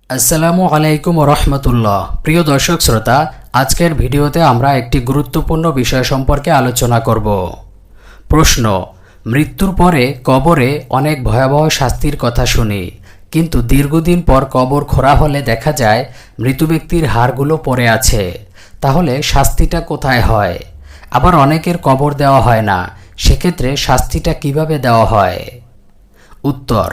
আসসালামু আলাইকুম রহমতুল্লাহ। প্রিয় দর্শক শ্রোতা, আজকের ভিডিওতে আমরা একটি গুরুত্বপূর্ণ বিষয় সম্পর্কে আলোচনা করব। প্রশ্ন: মৃত্যুর পরে কবরে অনেক ভয়াবহ শাস্তির কথা শুনি, কিন্তু দীর্ঘদিন পর কবর খোঁড়া হলে দেখা যায় মৃত ব্যক্তির হাড়গুলো পড়ে আছে। তাহলে শাস্তিটা কোথায় হয়? আবার অনেকের কবর দেওয়া হয় না, সেক্ষেত্রে শাস্তিটা কিভাবে দেওয়া হয়? উত্তর: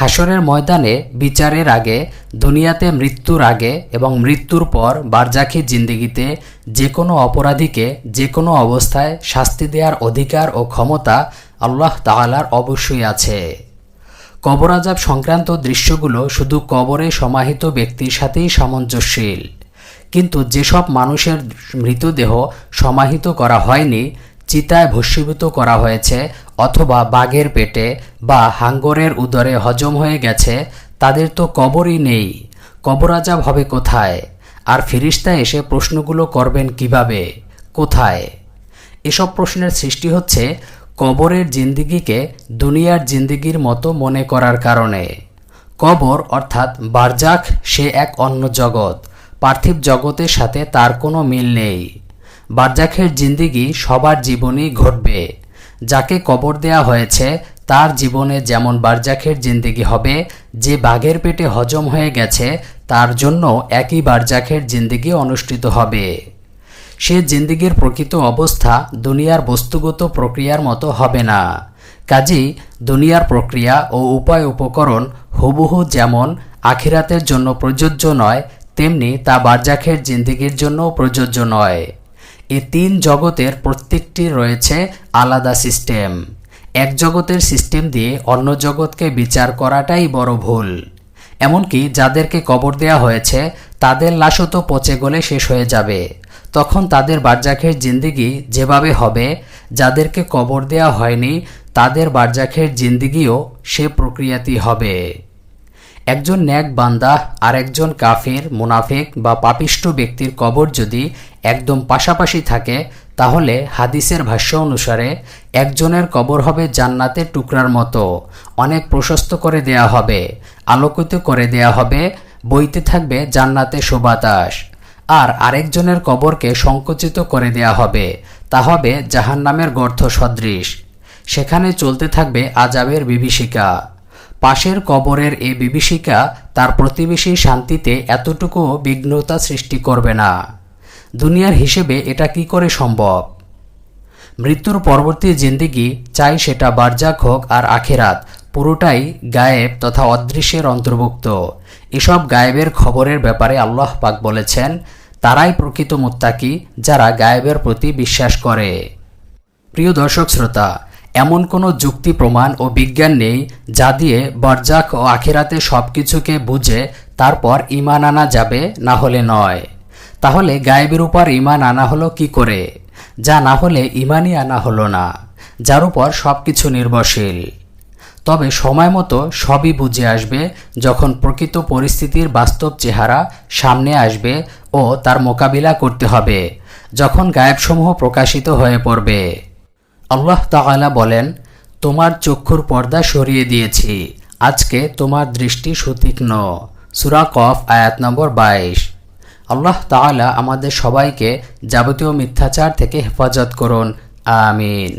হাসরের ময়দানে বিচারের আগে, দুনিয়াতে মৃত্যুর আগে এবং মৃত্যুর পর বারজাখি জিন্দেগিতে যে কোনো অপরাধীকে যে কোনো অবস্থায় শাস্তি দেওয়ার অধিকার ও ক্ষমতা আল্লাহ তাআলার অবশ্যই আছে। কবর আযাব সংক্রান্ত দৃশ্যগুলো শুধু কবরে সমাহিত ব্যক্তির সাথেই সামঞ্জস্যশীল, কিন্তু যেসব মানুষের মৃতদেহ সমাহিত করা হয়নি, চিতায় ভস্মীভূত করা হয়েছে অথবা বাঘের পেটে বা হাঙ্গরের উদরে হজম হয়ে গেছে, তাদের তো কবরই নেই। কবর আযাব হবে কোথায়? আর ফেরেশতা এসে প্রশ্নগুলো করবেন কিভাবে, কোথায়? এসব প্রশ্নের সৃষ্টি হচ্ছে কবরের জিন্দিগিকে দুনিয়ার জিন্দিগির মতো মনে করার কারণে। কবর অর্থাৎ বারজাখ সে এক অন্য জগৎ, পার্থিব জগতের সাথে তার কোনো মিল নেই। বারজাখের জিন্দিগি সবার জীবনেই ঘটবে। যাকে কবর দেয়া হয়েছে তার জীবনে যেমন বারজাখের জিন্দিগি হবে, যে বাঘের পেটে হজম হয়ে গেছে তার জন্য একই বারজাখের জিন্দিগি অনুষ্ঠিত হবে। সে জিন্দিগির প্রকৃত অবস্থা দুনিয়ার বস্তুগত প্রক্রিয়ার মতো হবে না। কাজেই দুনিয়ার প্রক্রিয়া ও উপায় উপকরণ হুবহু যেমন আখিরাতের জন্য প্রযোজ্য নয়, তেমনি তা বারজাখের জিন্দিগির জন্যও প্রযোজ্য নয়। এই তিন জগতের প্রত্যেকটির রয়েছে আলাদা সিস্টেম। এক জগতের সিস্টেম দিয়ে অন্য জগৎকে বিচার করাটাই বড় ভুল। এমনকি যাদেরকে কবর দেয়া হয়েছে তাদের লাশও তো পচে গলে শেষ হয়ে যাবে, তখন তাদের বারজাখের জিন্দিগি যেভাবে হবে, যাদেরকে কবর দেয়া হয়নি তাদের বারজাখের জিন্দিগিও সে প্রক্রিয়াতেই হবে। একজন নেক বান্দা আর একজন কাফির, মুনাফিক বা পাপিষ্ঠ ব্যক্তির কবর যদি একদম পাশাপাশি থাকে, তাহলে হাদিসের ভাষ্য অনুসারে একজনের কবর হবে জান্নাতের টুকরার মতো, অনেক প্রশস্ত করে দেয়া হবে, আলোকিত করে দেয়া হবে, বইতে থাকবে জান্নাতের সুবাতাস। আর আরেকজনের কবরকে সংকুচিত করে দেয়া হবে, তা হবে জাহান্নামের গর্ত সদৃশ। সেখানে চলতে থাকবে আযাবের বিভীষিকা। পাশের কবরের এই বিভীষিকা তার প্রতিবেশীর শান্তিতে এতটুকুও বিঘ্নতা সৃষ্টি করবে না। দুনিয়ার হিসেবে এটা কি করে সম্ভব? মৃত্যুর পরবর্তী জিন্দিগি, চাই সেটা বারজাখ হোক আর আখিরাত, পুরোটাই গায়েব তথা অদৃশ্যের অন্তর্ভুক্ত। এসব গায়েবের খবরের ব্যাপারে আল্লাহ পাক বলেছেন, তারাই প্রকৃত মুত্তাকি, যারা গায়েবের প্রতি বিশ্বাস করে। প্রিয় দর্শক শ্রোতা, এমন কোনো যুক্তি প্রমাণ ও বিজ্ঞান নেই যা দিয়ে বারজাখ ও আখিরাতে সব কিছুকে বুঝে তারপর ঈমান আনা যাবে, না হলে নয়। তাহলে গায়েবের উপর ঈমান আনা হলো কি করে? যা না হলে ঈমানই আনা হলো না, যার উপর সব কিছু নির্ভরশীল। তবে সময় মতো সবই বুঝে আসবে, যখন প্রকৃত পরিস্থিতির বাস্তব চেহারা সামনে আসবে ও তার মোকাবিলা করতে হবে, যখন গায়েবসমূহ প্রকাশিত হয়ে পড়বে। আল্লাহ তাআলা বলেন, তোমার চক্ষুর পর্দা সরিয়ে দিয়েছি, আজকে তোমার দৃষ্টি সুতীক্ষ্ণ। সূরা কফ আয়াত নম্বর 22। আল্লাহ তাআলা আমাদের সবাইকে যাবতীয় মিথ্যাচার থেকে হেফাজত করুন। আমিন।